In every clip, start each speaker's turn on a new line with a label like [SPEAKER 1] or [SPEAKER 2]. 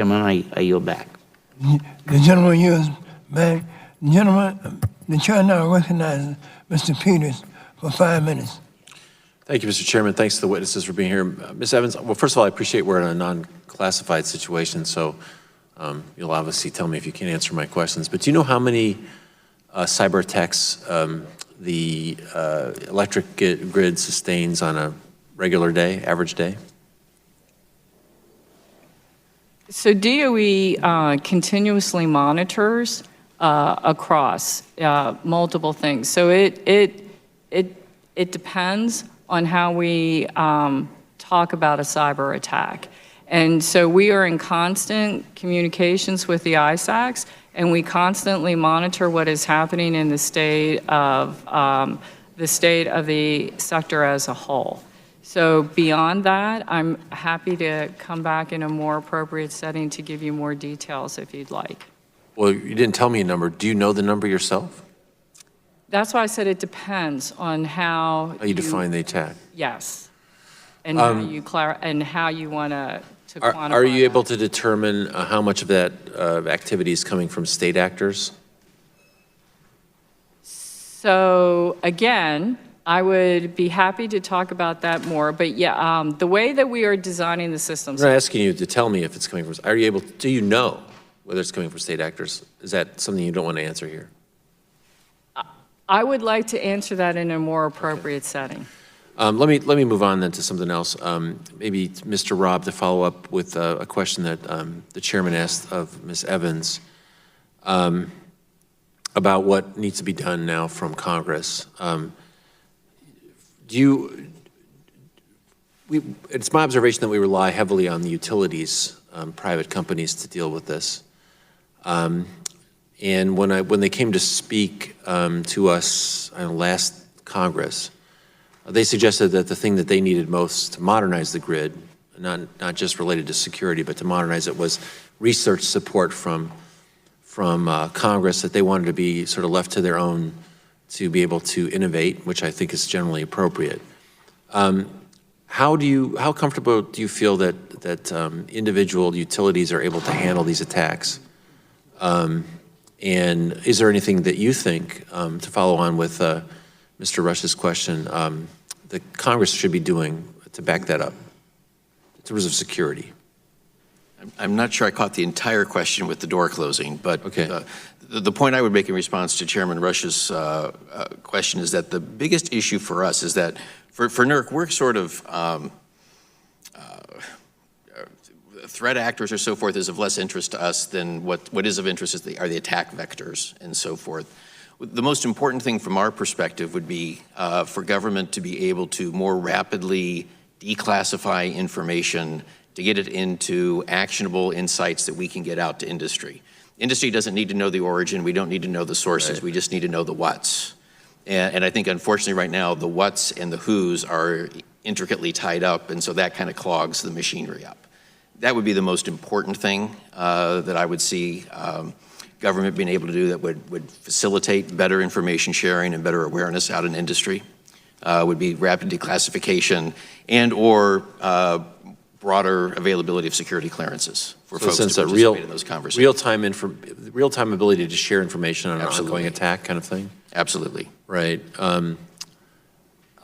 [SPEAKER 1] Chairman, I yield back.
[SPEAKER 2] The gentleman yields back. Gentlemen, the chair now recognizes Mr. Peters for 5 minutes.
[SPEAKER 3] Thank you, Mr. Chairman. Thanks to the witnesses for being here. Ms. Evans, well, first of all, I appreciate we're in a non-classified situation, so you'll obviously tell me if you can't answer my questions. But do you know how many cyber attacks the electric grid sustains on a regular day, average day?
[SPEAKER 4] So DOE continuously monitors across multiple things. So it depends on how we talk about a cyber attack. And so we are in constant communications with the ISACs, and we constantly monitor what is happening in the state of the sector as a whole. So beyond that, I'm happy to come back in a more appropriate setting to give you more details if you'd like.
[SPEAKER 3] Well, you didn't tell me a number. Do you know the number yourself?
[SPEAKER 4] That's why I said it depends on how
[SPEAKER 3] you define the attack.
[SPEAKER 4] Yes, and how you and how you want to quantify.
[SPEAKER 3] Are you able to determine how much of that activity is coming from state actors?
[SPEAKER 4] So again, I would be happy to talk about that more, but yeah, the way that we are designing the systems.
[SPEAKER 3] I'm not asking you to tell me if it's coming from. Are you able? Do you know whether it's coming from state actors? Is that something you don't want to answer here?
[SPEAKER 4] I would like to answer that in a more appropriate setting.
[SPEAKER 3] Let me move on then to something else. Maybe Mr. Robb, to follow up with a question that the chairman asked of Ms. Evans about what needs to be done now from Congress. It's my observation that we rely heavily on the utilities, private companies, to deal with this. And when they came to speak to us last Congress, they suggested that the thing that they needed most to modernize the grid, not just related to security, but to modernize it, was research support from Congress, that they wanted to be sort of left to their own to be able to innovate, which I think is generally appropriate. How comfortable do you feel that individual utilities are able to handle these attacks? And is there anything that you think, to follow on with Mr. Rush's question, that Congress should be doing to back that up in terms of security?
[SPEAKER 5] I'm not sure I caught the entire question with the door closing, but
[SPEAKER 3] okay.
[SPEAKER 5] The point I would make in response to Chairman Rush's question is that the biggest issue for us is that for NERC, we're sort of threat actors or so forth is of less interest to us than what is of interest are the attack vectors and so forth. The most important thing from our perspective would be for government to be able to more rapidly declassify information to get it into actionable insights that we can get out to industry. Industry doesn't need to know the origin. We don't need to know the sources. Right. We just need to know the what's. And I think, unfortunately, right now, the what's and the who's are intricately tied up, and so that kind of clogs the machinery up. That would be the most important thing that I would see government being able to do that would facilitate better information sharing and better awareness out in industry, would be rapid declassification and or broader availability of security clearances for folks to participate in those conversations. Real-time ability to share information on an ongoing attack kind of thing? Absolutely.
[SPEAKER 3] Right.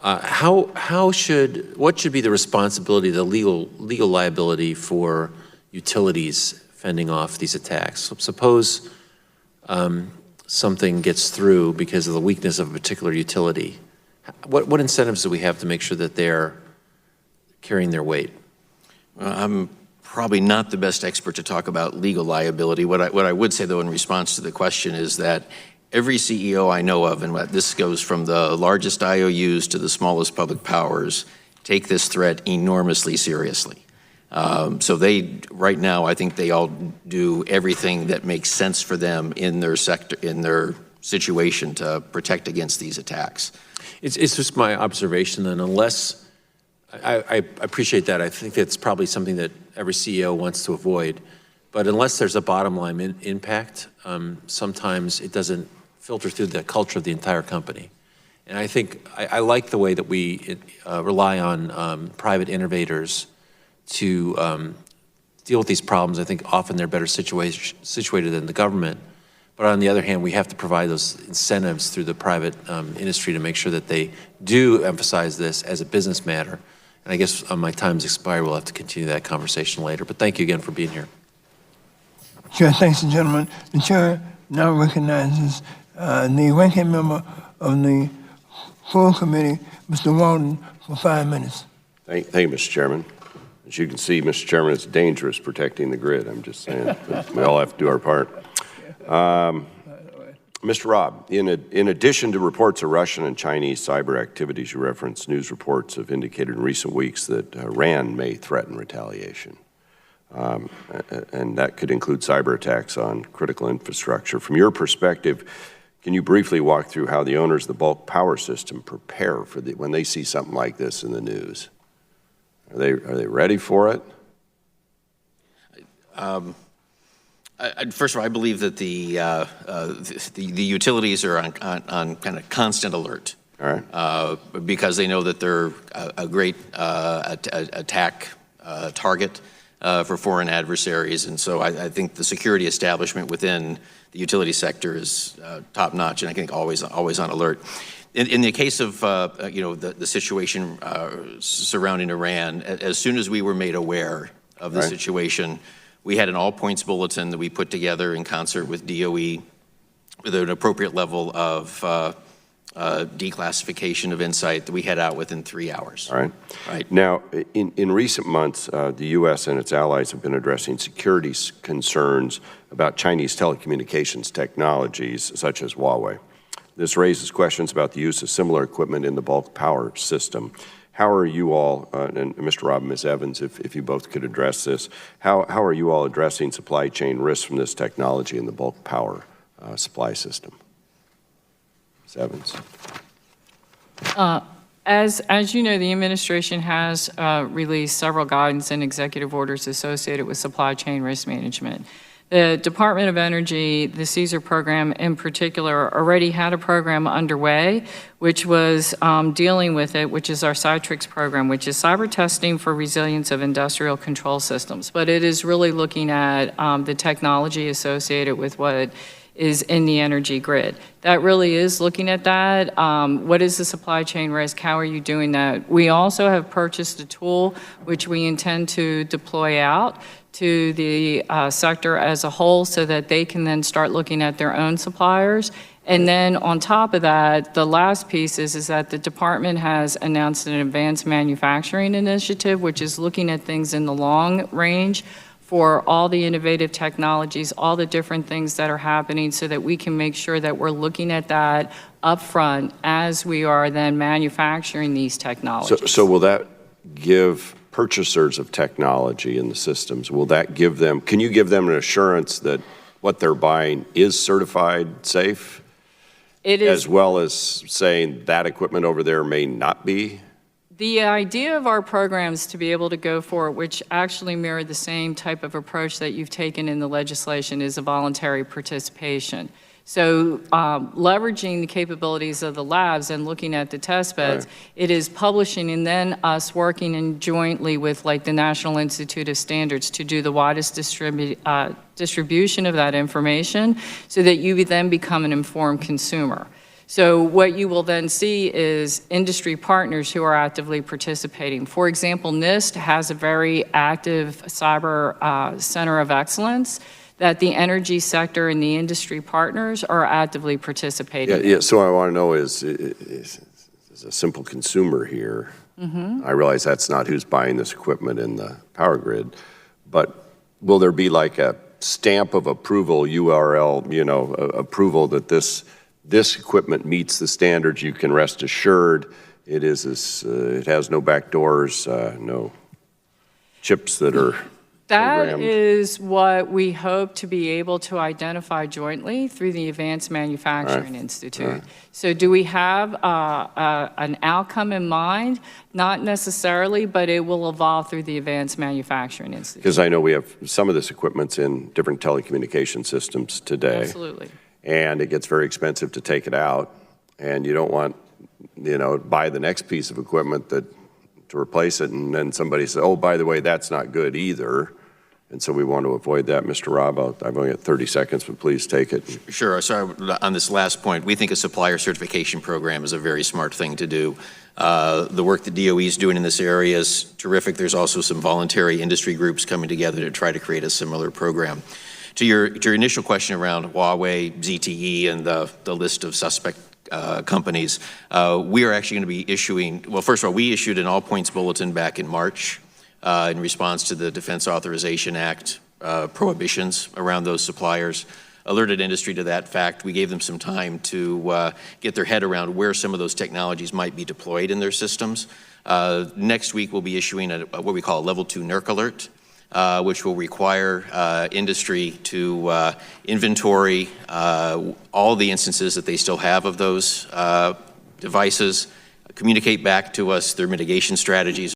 [SPEAKER 3] What should be the responsibility, the legal liability for utilities fending off these attacks? So suppose something gets through because of the weakness of a particular utility. What incentives do we have to make sure that they're carrying their weight?
[SPEAKER 5] Well, I'm probably not the best expert to talk about legal liability. What I would say, though, in response to the question is that every CEO I know of, and this goes from the largest IOUs to the smallest public powers, take this threat enormously seriously. So right now, I think they all do everything that makes sense for them in their sector, in their situation to protect against these attacks.
[SPEAKER 3] It's just my observation that unless, I appreciate that. I think that's probably something that every CEO wants to avoid. But unless there's a bottom line impact, sometimes it doesn't filter through the culture of the entire company. And I think I like the way that we rely on private innovators to deal with these problems. I think often they're better situated than the government. But on the other hand, we have to provide those incentives through the private industry to make sure that they do emphasize this as a business matter. And I guess my time's expired. We'll have to continue that conversation later. But thank you again for being here.
[SPEAKER 2] Chair, thanks, gentlemen. The chair now recognizes the ranking member of the full committee, Mr. Walden, for 5 minutes.
[SPEAKER 1] Thank you, Mr. Chairman. As you can see, Mr. Chairman, it's dangerous protecting the grid. I'm just saying. We all have to do our part. Mr. Robb, in addition to reports of Russian and Chinese cyber activities, you referenced news reports have indicated in recent weeks that Iran may threaten retaliation. And that could include cyber attacks on critical infrastructure. From your perspective, can you briefly walk through how the owners of the bulk power system prepare for when they see something like this in the news? Are they ready for it?
[SPEAKER 5] First of all, I believe that the utilities are on kind of constant alert.
[SPEAKER 1] All right.
[SPEAKER 5] Because they know that they're a great attack target for foreign adversaries. And so I think the security establishment within the utility sector is top notch, and I think always on alert. In the case of the situation surrounding Iran, as soon as we were made aware of the situation, we had an all-points bulletin that we put together in concert with DOE with an appropriate level of declassification of insight that we head out within 3 hours.
[SPEAKER 1] All right. Right. Now, in recent months, the U.S. and its allies have been addressing security concerns about Chinese telecommunications technologies, such as Huawei. This raises questions about the use of similar equipment in the bulk power system. How are you all, and Mr. Robb and Ms. Evans, if you both could address this, how are you all addressing supply chain risks from this technology in the bulk power supply system? Ms. Evans.
[SPEAKER 4] As you know, the administration has released several guidance and executive orders associated with supply chain risk management. The Department of Energy, the CSER program in particular, already had a program underway, which was dealing with it, which is our Cytrix program, which is cyber testing for resilience of industrial control systems. But it is really looking at the technology associated with what is in the energy grid. That really is looking at that. What is the supply chain risk? How are you doing that? We also have purchased a tool which we intend to deploy out to the sector as a whole so that they can then start looking at their own suppliers. And then on top of that, the last piece is that the department has announced an advanced manufacturing initiative, which is looking at things in the long range for all the innovative technologies, all the different things that are happening so that we can make sure that we're looking at that upfront as we are then manufacturing these technologies.
[SPEAKER 1] So will that give purchasers of technology in the systems, will that give them, can you give them an assurance that what they're buying is certified safe?
[SPEAKER 4] It is.
[SPEAKER 1] As well as saying that equipment over there may not be?
[SPEAKER 4] The idea of our program is to be able to go for it, which actually mirror the same type of approach that you've taken in the legislation, is a voluntary participation. So leveraging the capabilities of the labs and looking at the test beds, right. It is publishing and then us working in jointly with like the National Institute of Standards to do the widest distribution of that information so that you then become an informed consumer. So what you will then see is industry partners who are actively participating. For example, NIST has a very active cyber center of excellence that the energy sector and the industry partners are actively participating in.
[SPEAKER 1] Yeah, so what I want to know is a simple consumer here, I realize that's not who's buying this equipment in the power grid, but will there be like a stamp of approval, URL, approval that this equipment meets the standards? You can rest assured it has no back doors, no chips that are
[SPEAKER 4] That is what we hope to be able to identify jointly through the Advanced Manufacturing Institute. So do we have an outcome in mind? Not necessarily, but it will evolve through the Advanced Manufacturing Institute.
[SPEAKER 1] Because I know we have some of this equipment's in different telecommunication systems today.
[SPEAKER 4] Absolutely.
[SPEAKER 1] And it gets very expensive to take it out. And you don't want, buy the next piece of equipment to replace it, and then somebody says, oh, by the way, that's not good either. And so we want to avoid that. Mr. Robb, I've only got 30 seconds, but please take it.
[SPEAKER 5] Sure. So on this last point, we think a supplier certification program is a very smart thing to do. The work that DOE is doing in this area is terrific. There's also some voluntary industry groups coming together to try to create a similar program. To your initial question around Huawei, ZTE, and the list of suspect companies, we are actually going to be issuing, well, first of all, we issued an all-points bulletin back in March in response to the Defense Authorization Act prohibitions around those suppliers, alerted industry to that fact. We gave them some time to get their head around where some of those technologies might be deployed in their systems. Next week, we'll be issuing what we call a level 2 NERC alert, which will require industry to inventory all the instances that they still have of those devices, communicate back to us their mitigation strategies